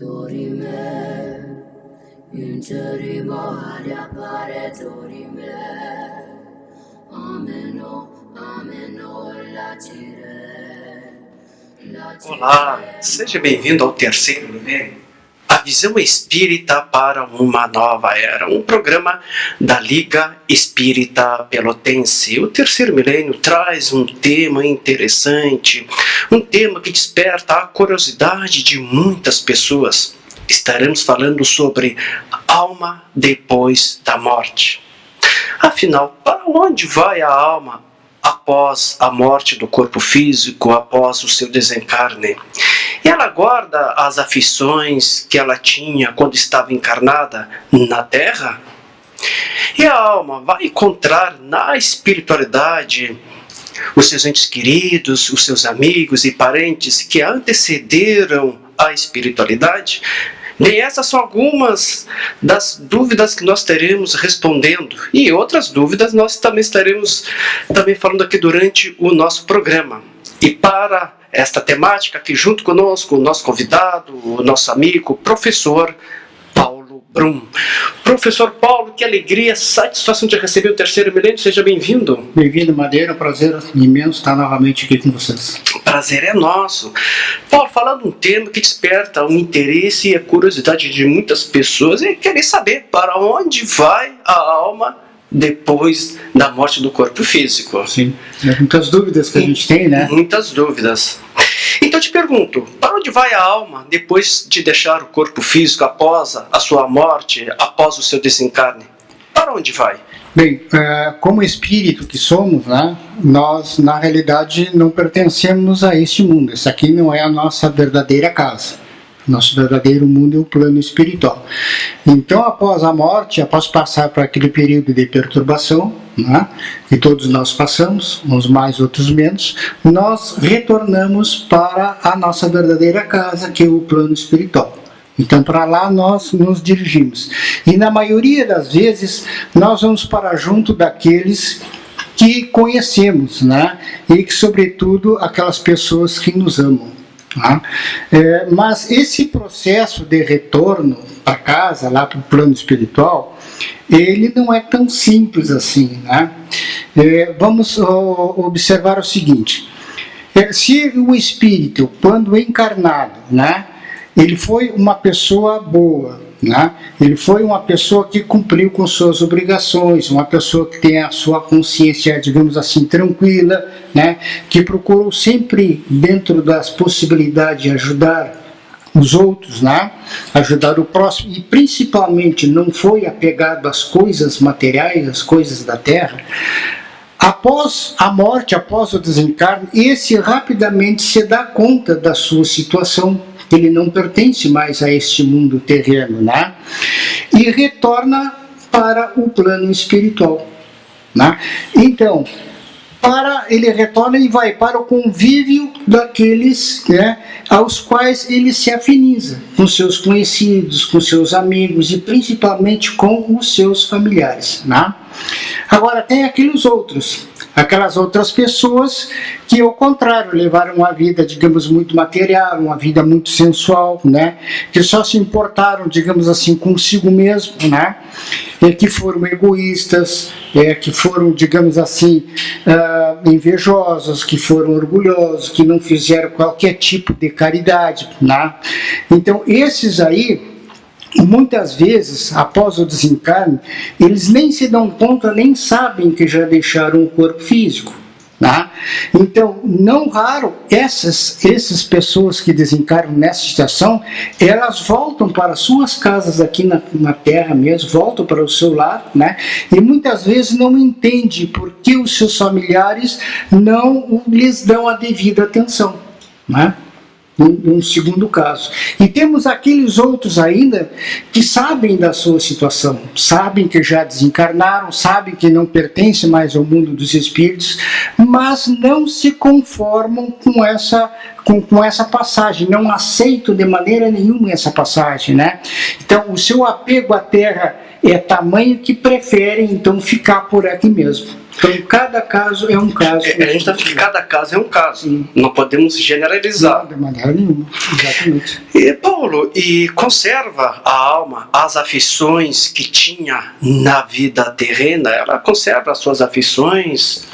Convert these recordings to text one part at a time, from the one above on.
Dorime, interimo ad appare dorime, ameno, latire. Olá, seja bem-vindo ao Terceiro Milênio, a visão espírita para uma nova era, um programa da Liga Espírita Pelotense. O Terceiro Milênio traz um tema interessante, um tema que desperta a curiosidade de muitas pessoas. Estaremos falando sobre a alma depois da morte. Afinal, para onde vai a alma após a morte do corpo físico, após o seu desencarne? E ela guarda as aflições que ela tinha quando estava encarnada na Terra? E a alma vai encontrar na espiritualidade os seus entes queridos, os seus amigos e parentes que a antecederam à espiritualidade? Bem, essas são algumas das dúvidas que nós teremos respondendo. E outras dúvidas nós também estaremos falando aqui durante o nosso programa. E para esta temática, aqui junto conosco, o nosso convidado, o nosso amigo, professor Paulo Brum. Professor Paulo, que alegria, satisfação de receber o Terceiro Milênio. Seja bem-vindo. Bem-vindo, Madeira. É um prazer imenso estar novamente aqui com vocês. O prazer é nosso. Paulo, falando um tema que desperta o interesse e a curiosidade de muitas pessoas é querer saber para onde vai a alma depois da morte do corpo físico. Sim, muitas dúvidas que a gente tem, né? Muitas dúvidas. Então eu te pergunto, para onde vai a alma depois de deixar o corpo físico, após a sua morte, após o seu desencarne? Para onde vai? Bem, como espírito que somos, né, nós na realidade não pertencemos a este mundo. Esse aqui não é a nossa verdadeira casa. Nosso verdadeiro mundo é o plano espiritual. Então, após a morte, após passar por aquele período de perturbação, né, que todos nós passamos, uns mais, outros menos, nós retornamos para a nossa verdadeira casa, que é o plano espiritual. Então, para lá nós nos dirigimos. E na maioria das vezes, nós vamos para junto daqueles que conhecemos, né, e que, sobretudo, aquelas pessoas que nos amam. Mas esse processo de retorno para casa, lá para o plano espiritual, ele não é tão simples assim, né? Vamos observar o seguinte: se o espírito, quando encarnado, né, ele foi uma pessoa boa, né? Ele foi uma pessoa que cumpriu com suas obrigações, uma pessoa que tem a sua consciência, digamos assim, tranquila, né? Que procurou sempre, dentro das possibilidades, ajudar os outros, né? Ajudar o próximo, e principalmente não foi apegado às coisas materiais, às coisas da terra. Após a morte, após o desencarne, esse rapidamente se dá conta da sua situação. Ele não pertence mais a este mundo terreno, né? E retorna para o plano espiritual, né? Então, ele retorna e vai para o convívio daqueles, né, aos quais ele se afiniza, com seus conhecidos, com seus amigos e principalmente com os seus familiares, né? Agora tem aquelas outras pessoas que, ao contrário, levaram uma vida, digamos, muito material, uma vida muito sensual, né? Que só se importaram, digamos assim, consigo mesmo, né? Que foram egoístas, que foram, digamos assim, invejosos, que foram orgulhosos, que não fizeram qualquer tipo de caridade, né? Então, esses aí, muitas vezes, após o desencarne, eles nem se dão conta, nem sabem que já deixaram o corpo físico, né? Então, não raro, essas pessoas que desencarnam nessa situação, elas voltam para suas casas aqui na Terra mesmo, voltam para o seu lar, né? E muitas vezes não entendem por que os seus familiares não lhes dão a devida atenção, né? Um segundo caso. E temos aqueles outros ainda que sabem da sua situação, sabem que já desencarnaram, sabem que não pertencem mais ao mundo dos espíritos, mas não se conformam com essa passagem, não aceitam de maneira nenhuma essa passagem, né? Então, o seu apego à terra é tamanho que preferem, então, ficar por aqui mesmo. Então, cada caso é um caso. A gente está vendo que cada caso é um caso. Não podemos generalizar. Não, de maneira nenhuma. Exatamente. E, Paulo, e conserva a alma as aflições que tinha na vida terrena? Ela conserva as suas aflições?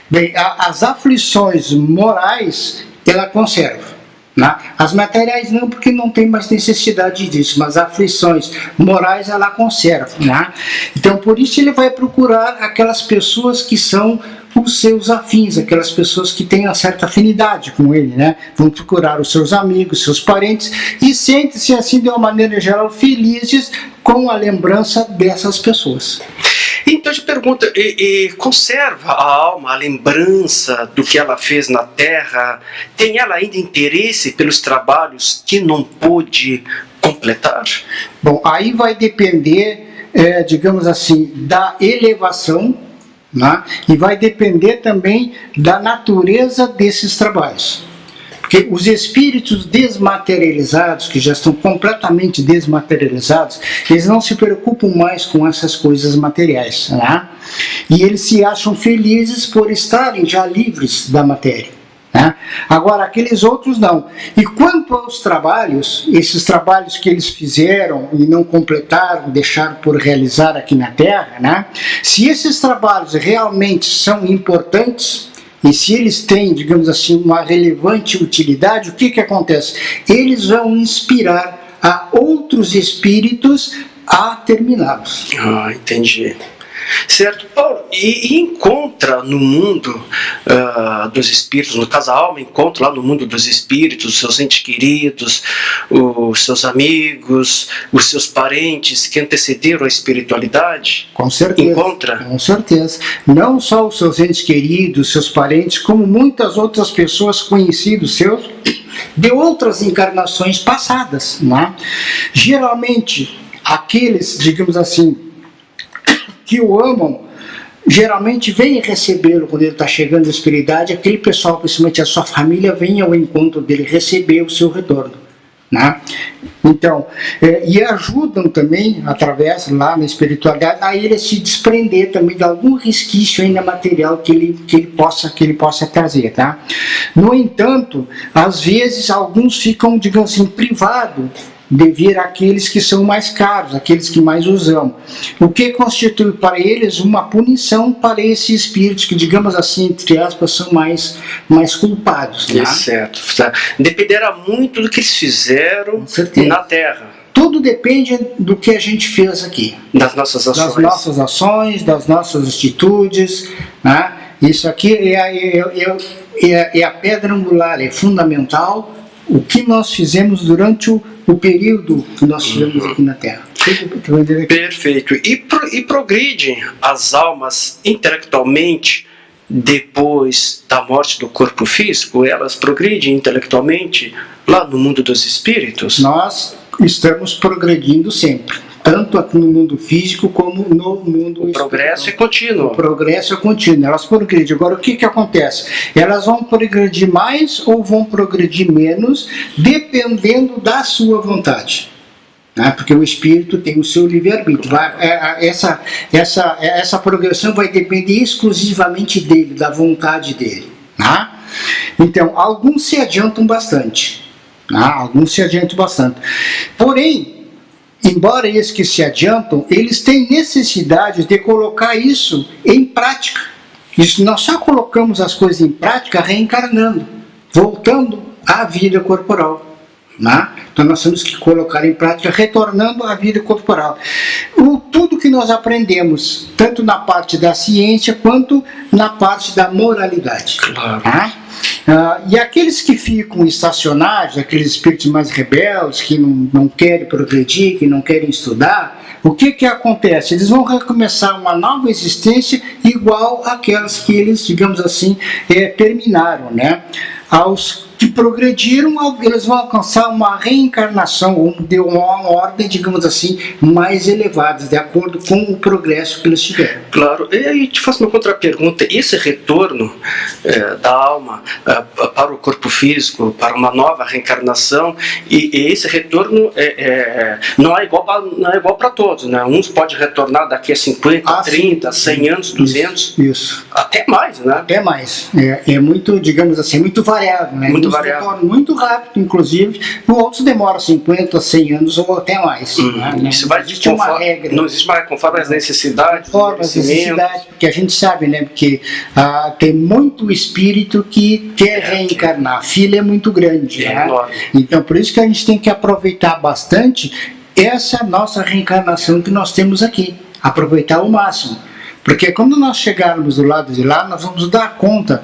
Bem, as aflições morais, ela conserva. Né? As materiais não, porque não tem mais necessidade disso, mas as aflições morais ela conserva. Né? Então, por isso ele vai procurar aquelas pessoas que são os seus afins, aquelas pessoas que têm uma certa afinidade com ele, né? Vão procurar os seus amigos, seus parentes, e sentem-se assim, de uma maneira geral, felizes com a lembrança dessas pessoas. Então eu te pergunto, conserva a alma a lembrança do que ela fez na Terra? Tem ela ainda interesse pelos trabalhos que não pôde completar? Bom, aí vai depender, digamos assim, da elevação, né? E vai depender também da natureza desses trabalhos. Porque os espíritos desmaterializados, que já estão completamente desmaterializados, eles não se preocupam mais com essas coisas materiais, né? E eles se acham felizes por estarem já livres da matéria, né? Agora, aqueles outros não. E quanto aos trabalhos, esses trabalhos que eles fizeram e não completaram, deixaram por realizar aqui na Terra, né? Se esses trabalhos realmente são importantes, e se eles têm, digamos assim, uma relevante utilidade, o que acontece? Eles vão inspirar a outros espíritos a terminá-los. Ah, entendi. Certo, Paulo, e encontra no mundo dos espíritos, no caso a alma encontra lá no mundo dos espíritos os seus entes queridos, os seus amigos, os seus parentes que antecederam a espiritualidade? Com certeza. Encontra? Com certeza. Não só os seus entes queridos, seus parentes, como muitas outras pessoas conhecidos seus de outras encarnações passadas, né? Geralmente, aqueles, digamos assim, que o amam, geralmente vem recebê-lo quando ele está chegando à espiritualidade, aquele pessoal, principalmente a sua família, vem ao encontro dele receber o seu retorno, né? Então, e ajudam também, através lá na espiritualidade, a ele se desprender também de algum resquício ainda material que ele possa trazer, tá? No entanto, às vezes alguns ficam, digamos assim, privados de vir aqueles que são mais caros, aqueles que mais os amam. O que constitui para eles uma punição para esses espíritos que, digamos assim, entre aspas, são mais culpados. Né? Certo. Dependerá muito do que eles fizeram na Terra. Tudo depende do que a gente fez aqui. Das nossas ações. Das nossas ações, das nossas atitudes. Né? Isso aqui é a pedra angular, é fundamental. O que nós fizemos durante o período que nós tivemos aqui na Terra. Perfeito. E progridem as almas intelectualmente depois da morte do corpo físico? Elas progridem intelectualmente lá no mundo dos espíritos? Nós estamos progredindo sempre. Tanto aqui no mundo físico como no mundo espiritual. O progresso é contínuo. O progresso é contínuo, elas progredem. Agora, o que acontece? Elas vão progredir mais ou vão progredir menos, dependendo da sua vontade. Né? Porque o espírito tem o seu livre-arbítrio. Essa progressão vai depender exclusivamente dele, da vontade dele. Né? Então, alguns se adiantam bastante. Porém, embora esses que se adiantam, eles têm necessidade de colocar isso em prática. Nós só colocamos as coisas em prática reencarnando, voltando à vida corporal. Né? Então nós temos que colocar em prática, retornando à vida corporal. Tudo que nós aprendemos, tanto na parte da ciência, quanto na parte da moralidade. Claro. Né? E aqueles que ficam estacionários, aqueles espíritos mais rebeldes, que não querem progredir, que não querem estudar, o que acontece? Eles vão recomeçar uma nova existência igual àquelas que eles, digamos assim, terminaram, né? Aos que progrediram, eles vão alcançar uma reencarnação, ou uma ordem, digamos assim, mais elevada, de acordo com o progresso que eles tiveram. Claro, e aí te faço uma contrapergunta: esse retorno da alma para o corpo físico, para uma nova reencarnação, e esse retorno não é igual para todos, né? Uns podem retornar daqui a 50, 30, 100 anos, 200, isso. Até mais, né? Até mais. É muito, digamos assim, muito variável, né? Muito Uns variável. retornam muito rápido, inclusive, outros demoram 50, 100 anos ou até mais. Né? Isso vai existe uma regra. Não existe mais, conforme as necessidades, Conforme as necessidades, porque a gente sabe, né? Porque tem muito espírito que quer reencarnar. A fila é muito grande, né? Enorme. Então, por isso que a gente tem que aproveitar bastante essa nossa reencarnação que nós temos aqui. Aproveitar ao máximo. Porque quando nós chegarmos do lado de lá, nós vamos dar conta,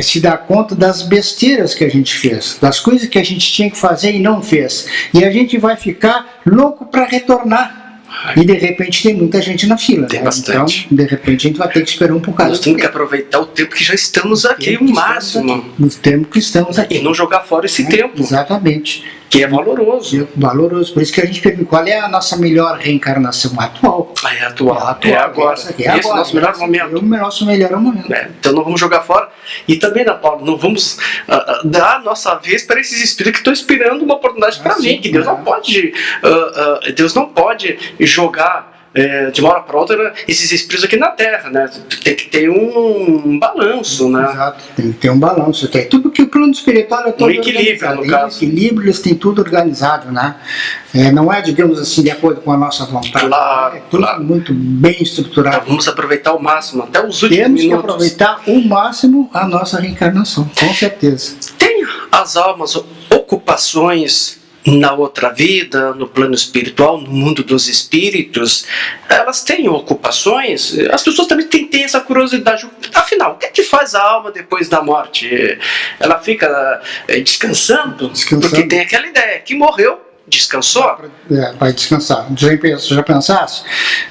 se dar conta das besteiras que a gente fez, das coisas que a gente tinha que fazer e não fez. E a gente vai ficar louco para retornar. E de repente tem muita gente na fila. Tem né? bastante. Então, de repente, a gente vai ter que esperar um bocado. Nós temos que aproveitar o tempo que já estamos aqui, o máximo. No tempo que estamos aqui. E não jogar fora esse tempo, Exatamente. que é valoroso. Valoroso. Por isso que a gente pergunta qual é a nossa melhor reencarnação atual. É atual. É agora. Esse é o nosso melhor momento. É o nosso melhor momento. Então não vamos jogar fora. E também, né, Paulo, não vamos dar a nossa vez para esses espíritos que estão esperando uma oportunidade para mim. Que Deus não pode jogar de uma hora para outra esses espíritos aqui na Terra, né? Tem que ter um balanço, né? Exato, tem que ter um balanço. Tem tudo que o plano espiritual é todo equilíbrio, organizado. no caso. Equilíbrio, eles têm tudo organizado, né? Não é, digamos assim, de acordo com a nossa vontade. Claro, é tudo muito bem estruturado. Então, vamos aproveitar ao máximo, até os últimos Temos minutos. que aproveitar o máximo a nossa reencarnação, com certeza. Tem as almas ocupações na outra vida, no plano espiritual, no mundo dos espíritos? Elas têm ocupações? As pessoas também têm essa curiosidade. Afinal, o que é que faz a alma depois da morte? Ela fica descansando? Porque tem aquela ideia que morreu, descansou? Vai descansar. Já pensasse?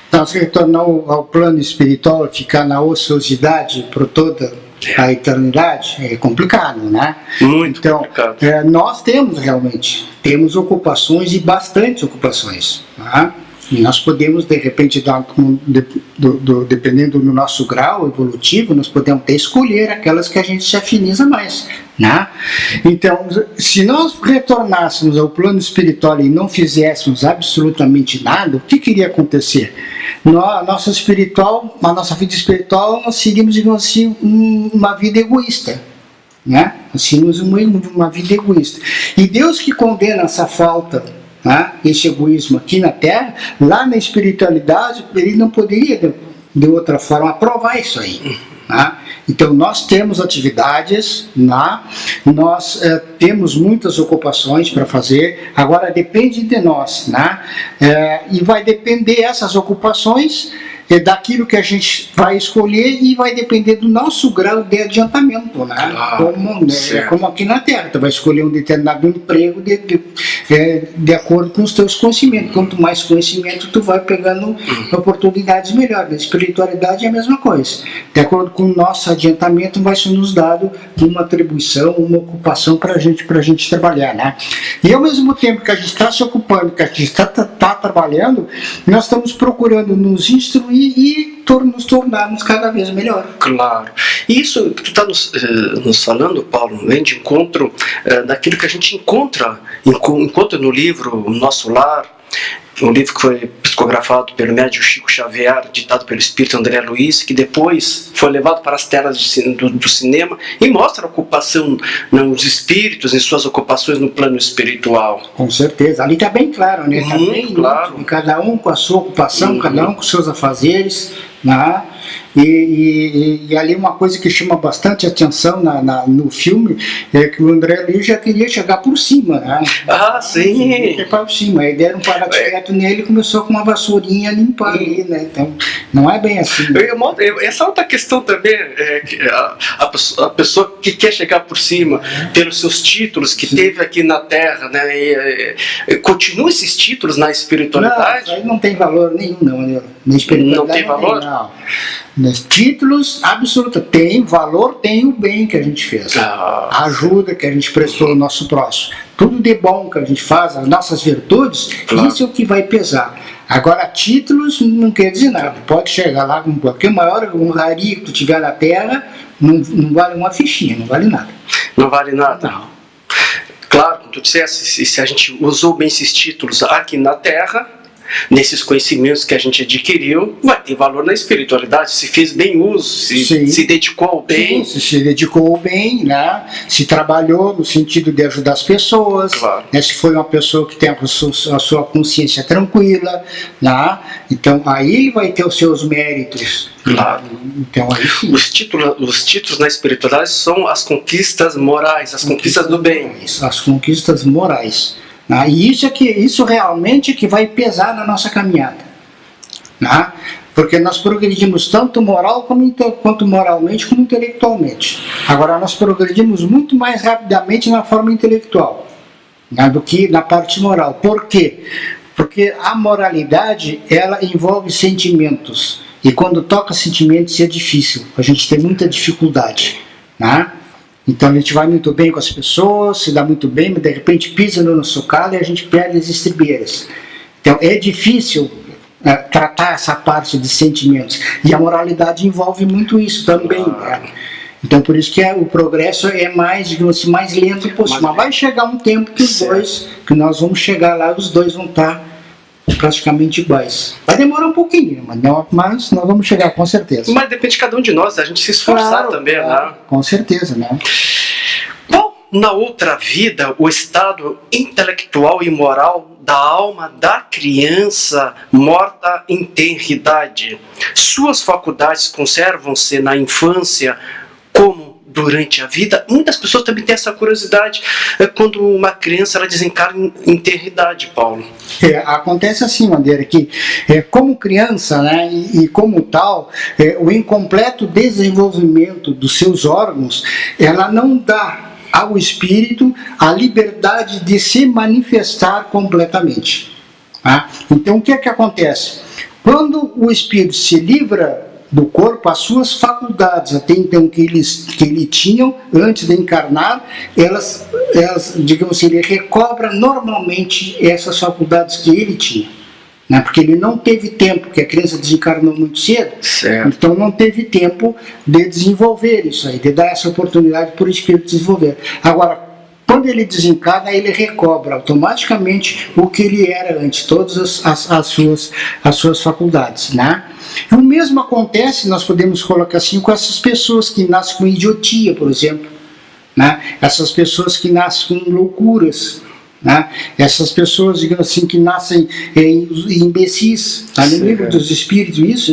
Então, se retornar ao plano espiritual, ficar na ociosidade por toda a eternidade, é complicado, né? Muito então, complicado. Nós temos ocupações e bastantes ocupações, né? E nós podemos, de repente, dependendo do nosso grau evolutivo, nós podemos até escolher aquelas que a gente se afiniza mais, né? Então, se nós retornássemos ao plano espiritual e não fizéssemos absolutamente nada, o que iria acontecer? A nossa vida espiritual, nós seríamos, digamos assim, uma vida egoísta, né? Nós seríamos uma vida egoísta. E Deus que condena essa falta, né, esse egoísmo aqui na Terra, lá na espiritualidade, ele não poderia, de outra forma, aprovar isso aí. Né? Então, nós temos atividades, nós temos muitas ocupações para fazer, agora depende de nós, né? E vai depender essas ocupações daquilo que a gente vai escolher e vai depender do nosso grau de adiantamento, né? Como aqui na Terra, tu vai escolher um determinado emprego de acordo com os teus conhecimentos. Quanto mais conhecimento, tu vai pegando oportunidades melhores. Na espiritualidade é a mesma coisa. De acordo com o nosso adiantamento, vai ser nos dado uma atribuição, uma ocupação para a gente trabalhar, né? E ao mesmo tempo que a gente está se ocupando, que a gente está trabalhando, nós estamos procurando nos instruir e nos tornarmos cada vez melhor. Claro. E isso que tu está nos falando, Paulo, vem de encontro daquilo que a gente encontra no livro O Nosso Lar, um livro que foi psicografado pelo médium Chico Xavier, ditado pelo espírito André Luiz, que depois foi levado para as telas do cinema e mostra a ocupação dos espíritos em suas ocupações no plano espiritual. Com certeza. Ali está bem claro, né? Está bem claro. Cada um com a sua ocupação, cada um com seus afazeres, né? E ali uma coisa que chama bastante atenção no filme é que o André Luiz já queria chegar por cima, né? Sim. Chegar por cima. Aí deram um paraquedas nele e começou com uma vassourinha a limpar ali, né? Então, não é bem assim. Essa outra questão também é que a pessoa que quer chegar por cima pelos seus títulos que teve aqui na Terra, né? Continua esses títulos na espiritualidade? Não, aí não tem valor nenhum, não. Na espiritualidade não tem valor? Nos títulos, absoluta. Tem valor, tem o bem que a gente fez. A ajuda que a gente prestou ao nosso próximo. Tudo de bom que a gente faz, as nossas virtudes, isso é o que vai pesar. Agora, títulos não quer dizer nada. Pode chegar lá com qualquer maior honraria que tu tiver na terra, não vale uma fichinha, não vale nada. Não vale nada? Não. Claro, como tu disseste, se a gente usou bem esses títulos aqui na terra, nesses conhecimentos que a gente adquiriu, vai ter valor na espiritualidade. Se fez bem uso, se dedicou ao bem. Sim, se dedicou ao bem, né? Se trabalhou no sentido de ajudar as pessoas, claro. Né? Se foi uma pessoa que tem a sua consciência tranquila, né? Então aí ele vai ter os seus méritos. Claro. Então, aí sim. Os títulos na espiritualidade são as conquistas morais, as conquistas do bem. As conquistas morais. E isso realmente que vai pesar na nossa caminhada. Né? Porque nós progredimos tanto moral quanto moralmente como intelectualmente. Agora nós progredimos muito mais rapidamente na forma intelectual, né, do que na parte moral. Por quê? Porque a moralidade, ela envolve sentimentos. E quando toca sentimentos é difícil. A gente tem muita dificuldade. Né? Então a gente vai muito bem com as pessoas, se dá muito bem, mas de repente pisa no nosso calo e a gente perde as estribeiras. Então é difícil tratar essa parte de sentimentos. E a moralidade envolve muito isso também. Né? Então por isso que o progresso é mais, digamos assim, mais lento possível. Mas vai chegar um tempo que que nós vamos chegar lá, os dois vão estar praticamente iguais. Vai demorar um pouquinho, mas nós vamos chegar com certeza. Mas depende de cada um de nós, a gente se esforçar também, né? Com certeza, né? Bom, na outra vida, o estado intelectual e moral da alma da criança morta em tenridade. Suas faculdades conservam-se na infância como durante a vida. Muitas pessoas também têm essa curiosidade quando uma criança ela desencarna em tenridade, Paulo. Acontece assim, Madeira, que como criança, né, e como tal, o incompleto desenvolvimento dos seus órgãos, ela não dá ao espírito a liberdade de se manifestar completamente. Tá? Então o que é que acontece? Quando o espírito se livra do corpo, as suas faculdades até então que ele tinham antes de encarnar, elas digamos assim, ele recobra normalmente essas faculdades que ele tinha, né? Porque ele não teve tempo, porque a criança desencarnou muito cedo, certo. Então não teve tempo de desenvolver isso aí, de dar essa oportunidade para o espírito desenvolver. Agora, quando ele desencarna, ele recobra automaticamente o que ele era antes, todas as suas faculdades, né? E o mesmo acontece, nós podemos colocar assim, com essas pessoas que nascem com idiotia, por exemplo, né? Essas pessoas que nascem com loucuras, né? Essas pessoas, digamos assim, que nascem imbecis, tá? No livro dos espíritos, isso,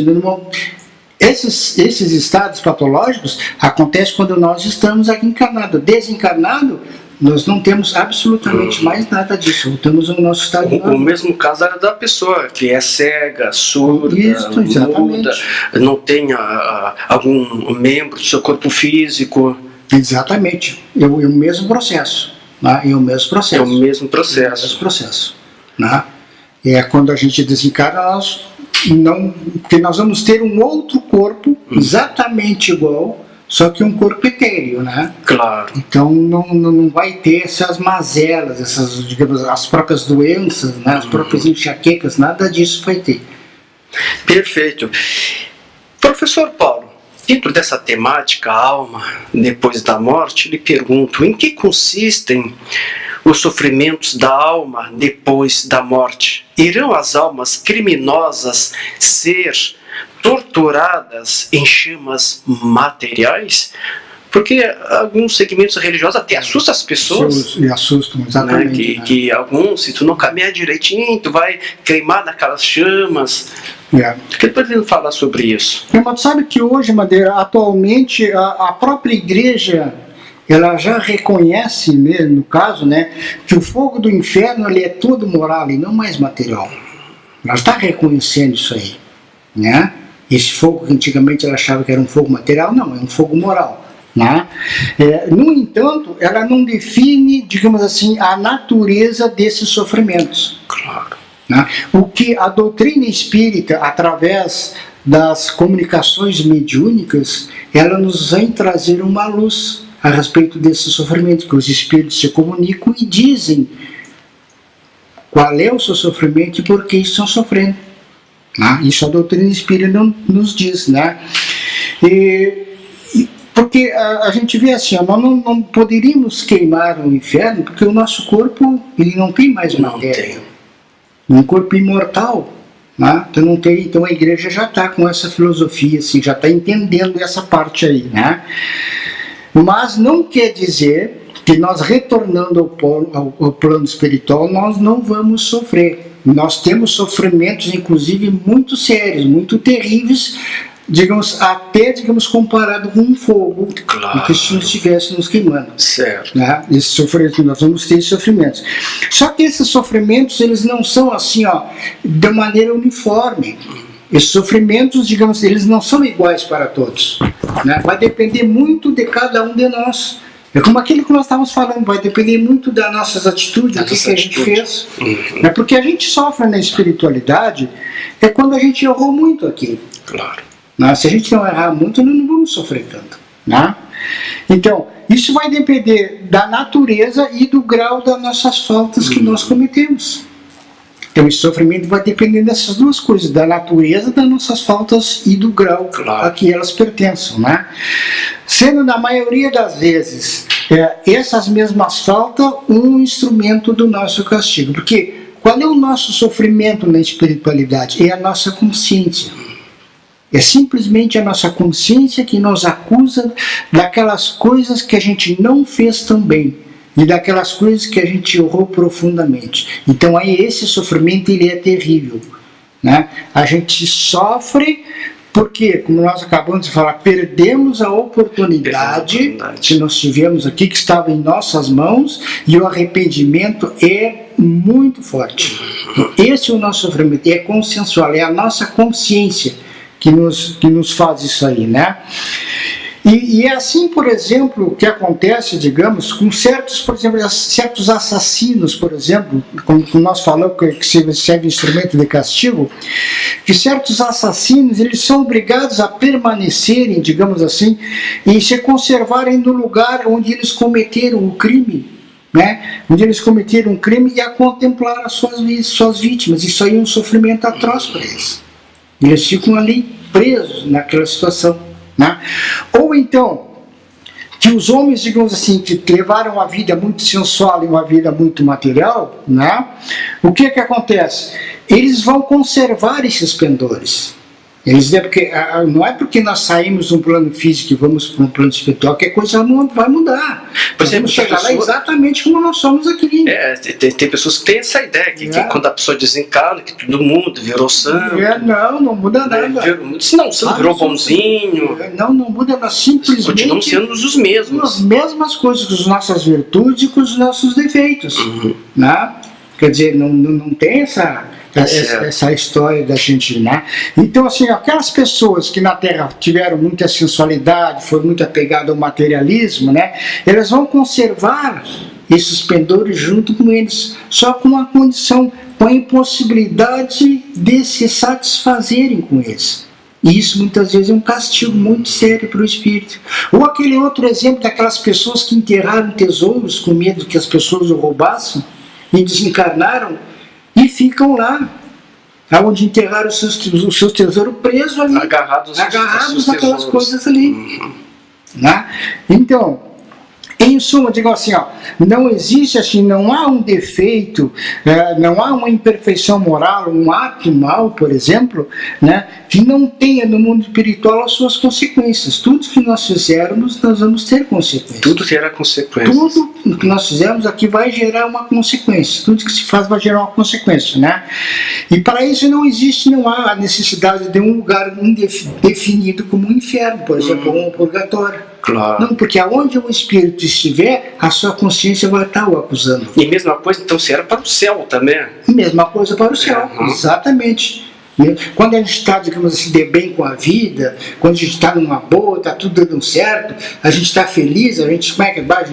esses estados patológicos acontecem quando nós estamos aqui encarnados. Desencarnado, nós não temos absolutamente mais nada disso. Voltamos ao nosso estado normal. O mesmo caso era da pessoa que é cega, surda, muda, não tem algum membro do seu corpo físico. Exatamente. É o mesmo processo. Né? É o mesmo processo. É o mesmo processo. É o mesmo processo. Né? Quando a gente desencarna, porque nós vamos ter um outro corpo exatamente igual, só que um corpo etéreo, né? Claro. Então não vai ter essas mazelas, digamos, as próprias doenças, né? As próprias enxaquecas, nada disso vai ter. Perfeito. Professor Paulo, dentro dessa temática, alma depois da morte, lhe pergunto, em que consistem os sofrimentos da alma depois da morte? Irão as almas criminosas ser torturadas em chamas materiais? Porque alguns segmentos religiosos até assustam as pessoas. E assustam, exatamente. Né? Que alguns, se tu não caminhar direitinho, tu vai queimar naquelas chamas. O que podemos falar sobre isso? Mas sabe que hoje, Madeira, atualmente, a própria igreja, ela já reconhece, né, no caso, né, que o fogo do inferno ele é todo moral e não mais material. Ela está reconhecendo isso aí, né? Esse fogo que antigamente ela achava que era um fogo material, não, é um fogo moral. Né? No entanto, ela não define, digamos assim, a natureza desses sofrimentos. Claro. Né? O que a doutrina espírita, através das comunicações mediúnicas, ela nos vem trazer uma luz a respeito desse sofrimento, que os espíritos se comunicam e dizem qual é o seu sofrimento e por que estão sofrendo. Né? Isso a doutrina espírita nos diz. Né? Porque a gente vê assim, nós não poderíamos queimar o inferno, porque o nosso corpo ele não tem mais matéria. Um corpo imortal. Né? Então a igreja já está com essa filosofia, assim, já está entendendo essa parte aí. Né? Mas não quer dizer que nós retornando ao plano espiritual nós não vamos sofrer. Nós temos sofrimentos, inclusive, muito sérios, muito terríveis, até comparado com um fogo, claro, que se estivesse nos queimando. Certo. Né? Esse sofrimento, nós vamos ter sofrimentos. Só que esses sofrimentos, eles não são assim, de maneira uniforme. Esses sofrimentos, eles não são iguais para todos. Né? Vai depender muito de cada um de nós. É como aquilo que nós estávamos falando, vai depender muito das nossas atitudes, do que a gente fez. É porque a gente sofre na espiritualidade é quando a gente errou muito aqui. Claro. Né? Se a gente não errar muito, nós não vamos sofrer tanto. Né? Então, isso vai depender da natureza e do grau das nossas faltas que nós cometemos. Então, esse sofrimento vai depender dessas duas coisas, da natureza das nossas faltas e do grau a que elas pertençam. Né? Sendo, na maioria das vezes, essas mesmas faltas um instrumento do nosso castigo. Porque qual é o nosso sofrimento na espiritualidade? É a nossa consciência. É simplesmente a nossa consciência que nos acusa daquelas coisas que a gente não fez tão bem e daquelas coisas que a gente errou profundamente. Então aí esse sofrimento ele é terrível. Né? A gente sofre porque, como nós acabamos de falar, perdemos a oportunidade que nós tivemos aqui, que estava em nossas mãos, e o arrependimento é muito forte. Esse é o nosso sofrimento, é consensual, é a nossa consciência que nos faz isso aí, né? E é assim, por exemplo, que acontece, com certos, por exemplo, certos assassinos, por exemplo, como nós falamos que serve instrumento de castigo, que certos assassinos, eles são obrigados a permanecerem, assim, e se conservarem no lugar onde eles cometeram o crime, né? Onde eles cometeram um crime e a contemplar as suas vítimas. Isso aí é um sofrimento atroz para eles. Eles ficam ali presos naquela situação. Né? Ou então, que os homens, assim, que levaram uma vida muito sensual e uma vida muito material, né? O que acontece? Eles vão conservar esses pendores. Não é porque nós saímos de um plano físico e vamos para um plano espiritual que a coisa não vai mudar. Nós vamos chegar lá exatamente como nós somos aqui. Tem pessoas que têm essa ideia, que quando a pessoa desencarna, que todo mundo virou santo. Não muda nada. Você não virou bonzinho. Não muda nada, simplesmente. Continuamos sendo os mesmos. As mesmas coisas, com as nossas virtudes e com os nossos defeitos. Né? Quer dizer, não tem essa história da gente, né? Então, assim, aquelas pessoas que na Terra tiveram muita sensualidade, foram muito apegadas ao materialismo, né? Elas vão conservar esses pendores junto com eles, só com uma condição, com a impossibilidade de se satisfazerem com eles. E isso muitas vezes é um castigo muito sério para o espírito. Ou aquele outro exemplo daquelas pessoas que enterraram tesouros com medo que as pessoas o roubassem e desencarnaram e ficam lá, onde enterraram os seus tesouros presos ali, agarrados naquelas coisas ali. Né? Então, em suma, digo assim, não existe assim, não há um defeito, não há uma imperfeição moral, um ato mal, por exemplo, né, que não tenha no mundo espiritual as suas consequências. Tudo que nós fizermos, nós vamos ter consequências. Tudo gera consequências. Tudo que nós fizermos aqui vai gerar uma consequência. Tudo que se faz vai gerar uma consequência, né? E para isso não há a necessidade de um lugar definido como um inferno, por exemplo, como um purgatório. Claro. Não, porque aonde o espírito estiver, a sua consciência vai estar o acusando. E mesma coisa, então, se era para o céu também. Mesma coisa para o céu, exatamente. Quando a gente está, assim, de bem com a vida, quando a gente está numa boa, está tudo dando certo, a gente está feliz, a gente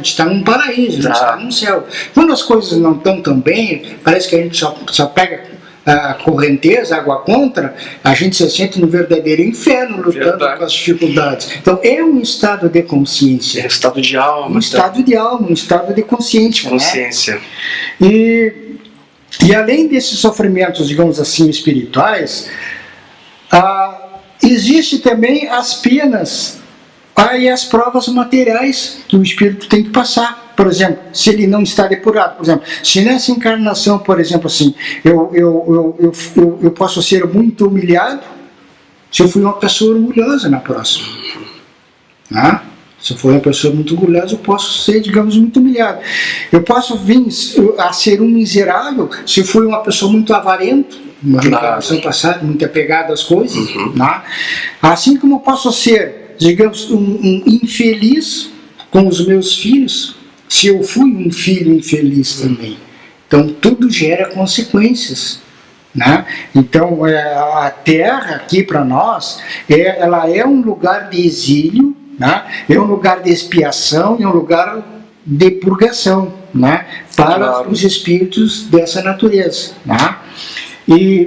está num paraíso, a gente está num céu. Quando as coisas não estão tão bem, parece que a gente só pega a correnteza, água contra, a gente se sente no verdadeiro inferno lutando com as dificuldades. Então é um estado de consciência. É um estado de alma. Um estado de alma, um estado de consciência. Consciência. Né? E além desses sofrimentos, digamos assim, espirituais, existe também as penas e as provas materiais que o espírito tem que passar. Por exemplo, se ele não está depurado, por exemplo, se nessa encarnação, por exemplo, assim, eu posso ser muito humilhado se eu fui uma pessoa orgulhosa na próxima. Né? Se eu for uma pessoa muito orgulhosa, eu posso ser, digamos, muito humilhado. Eu posso vir a ser um miserável se eu fui uma pessoa muito avarenta, uma reencarnação passada, muito apegada às coisas. Né? Assim como eu posso ser, digamos, um infeliz com os meus filhos, se eu fui um filho infeliz também. Então, tudo gera consequências. Né? Então, a Terra aqui para nós, ela é um lugar de exílio, né? É um lugar de expiação, é um lugar de purgação, né? Para os espíritos dessa natureza. Né?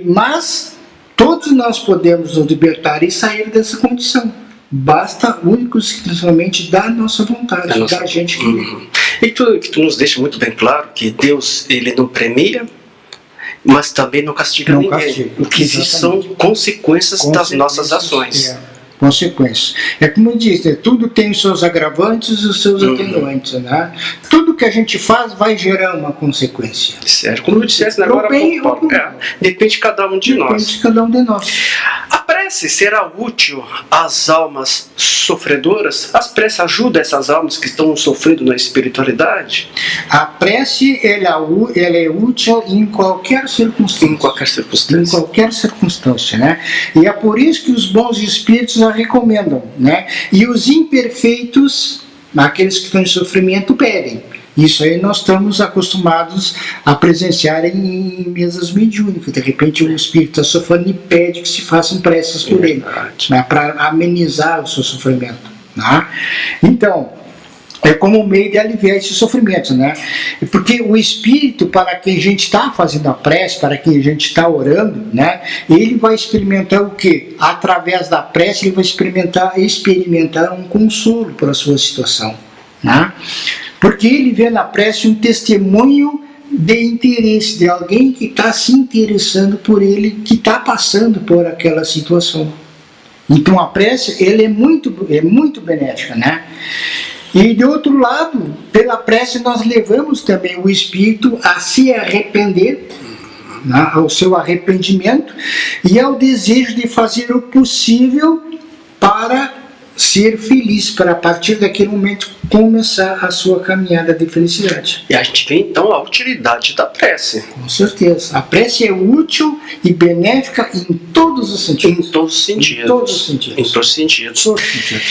Mas todos nós podemos nos libertar e sair dessa condição. Basta único e exclusivamente da nossa vontade, da gente querer. E tu nos deixa muito bem claro que Deus, ele não premia, mas também não castiga ninguém. O que existe são consequências das nossas ações. Consequências. É como eu disse, tudo tem os seus agravantes e os seus atenuantes. Né? Tudo que a gente faz vai gerar uma consequência. Certo. Como eu dissesse agora, depende de cada um de nós. Depende de cada um de nós. A prece será útil às almas sofredoras? As preces ajudam essas almas que estão sofrendo na espiritualidade? A prece ela é útil em qualquer circunstância. Em qualquer circunstância. Em qualquer circunstância, né? E é por isso que os bons espíritos a recomendam, né? E os imperfeitos, aqueles que estão em sofrimento, pedem. Isso aí nós estamos acostumados a presenciar em mesas mediúnicas. De repente o espírito está sofrendo e pede que se façam preces por ele, né, para amenizar o seu sofrimento. Né? Então, é como um meio de aliviar esse sofrimento, né? Porque o espírito, para quem a gente está fazendo a prece, para quem a gente está orando, né? Ele vai experimentar o quê? Através da prece ele vai experimentar um consolo para a sua situação, né? Porque ele vê na prece um testemunho de interesse, de alguém que está se interessando por ele, que está passando por aquela situação. Então a prece ele é muito benéfica, né? E de outro lado, pela prece nós levamos também o espírito a se arrepender, né, ao seu arrependimento e ao desejo de fazer o possível para ser feliz, para a partir daquele momento começar a sua caminhada de felicidade. E a gente vê então a utilidade da prece. Com certeza. A prece é útil e benéfica em todos os sentidos. Em todos os sentidos. Em todos os sentidos. Em todos os sentidos. Todos os sentidos.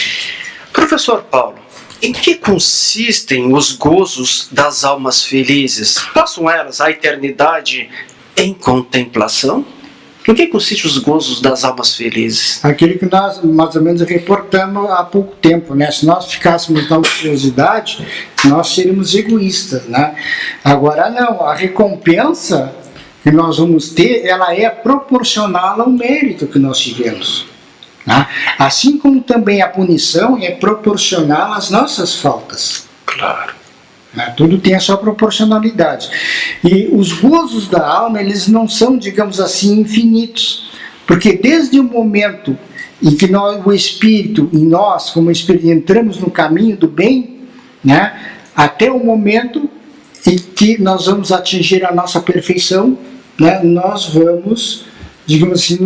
Professor Paulo, em que consistem os gozos das almas felizes? Passam elas a eternidade em contemplação? Em que consistem os gozos das almas felizes? Aquilo que nós mais ou menos reportamos há pouco tempo, né? Se nós ficássemos na ociosidade, nós seríamos egoístas, né? Agora não, a recompensa que nós vamos ter, ela é proporcional ao mérito que nós tivemos. Né? Assim como também a punição é proporcional às nossas faltas. Claro. Né? Tudo tem a sua proporcionalidade. E os gozos da alma, eles não são, digamos assim, infinitos. Porque desde o momento em que o Espírito, e nós, como Espírito, entramos no caminho do bem, né? Até o momento em que nós vamos atingir a nossa perfeição, né? Nós vamos, digamos assim,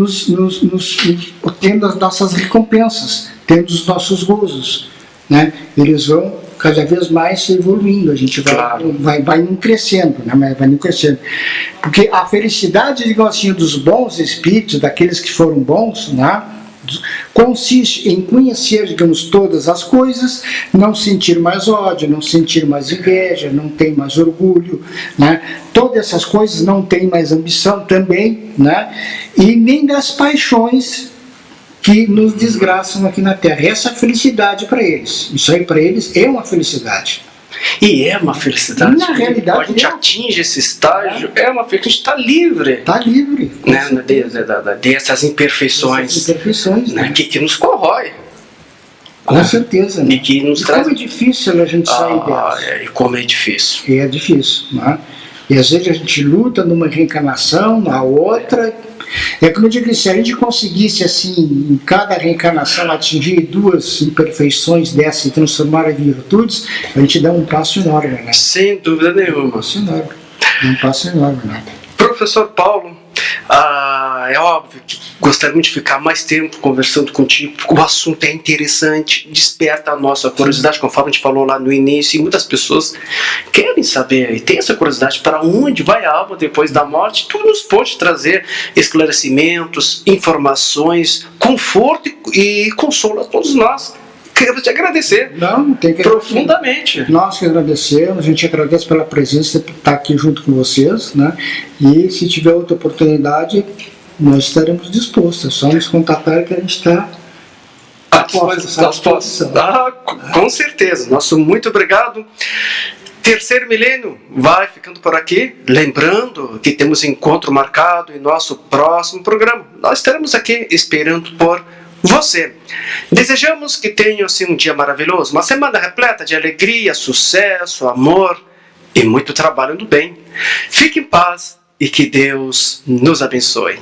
tendo as nossas recompensas, tendo os nossos gozos, né? Eles vão cada vez mais evoluindo, a gente vai indo crescendo, né? Vai indo crescendo. Porque a felicidade, digamos assim, dos bons espíritos, daqueles que foram bons, né? Consiste em conhecer, digamos, todas as coisas, não sentir mais ódio, não sentir mais inveja, não ter mais orgulho, né? Todas essas coisas, não tem mais ambição também, né? E nem das paixões que nos desgraçam aqui na Terra. Essa é a felicidade para eles. Isso aí para eles é uma felicidade. E é uma felicidade. Na realidade, a gente atinge esse estágio, é uma felicidade, a gente está livre. Está livre. Né, dessas imperfeições, né, que nos corrói. Com certeza. E que nos traz... como é difícil a gente sair dessa. E como é difícil. E é difícil. Né? E às vezes a gente luta numa reencarnação, na outra. É como eu digo, se a gente conseguisse, assim, em cada reencarnação atingir 2 imperfeições dessas e transformar em virtudes, a gente dá um passo enorme, né? Sem dúvida nenhuma. Um passo enorme, né? Professor Paulo, é óbvio que gostaria muito de ficar mais tempo conversando contigo, porque o assunto é interessante, desperta a nossa curiosidade, conforme a gente falou lá no início, e muitas pessoas querem saber, e tem essa curiosidade, para onde vai a alma depois da morte. Tu nos pode trazer esclarecimentos, informações, conforto e consolo a todos nós. Queremos te agradecer. Não tem que profundamente. Nós que agradecemos, a gente agradece pela presença, por estar aqui junto com vocês, né? E se tiver outra oportunidade, nós estaremos dispostos. É só nos contatar que a gente está à disposição. Com certeza. Nosso muito obrigado. Terceiro milênio vai ficando por aqui. Lembrando que temos encontro marcado em nosso próximo programa. Nós estaremos aqui esperando por você. Desejamos que tenha assim, um dia maravilhoso, uma semana repleta de alegria, sucesso, amor e muito trabalho no bem. Fique em paz e que Deus nos abençoe.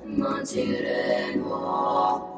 Mantire mo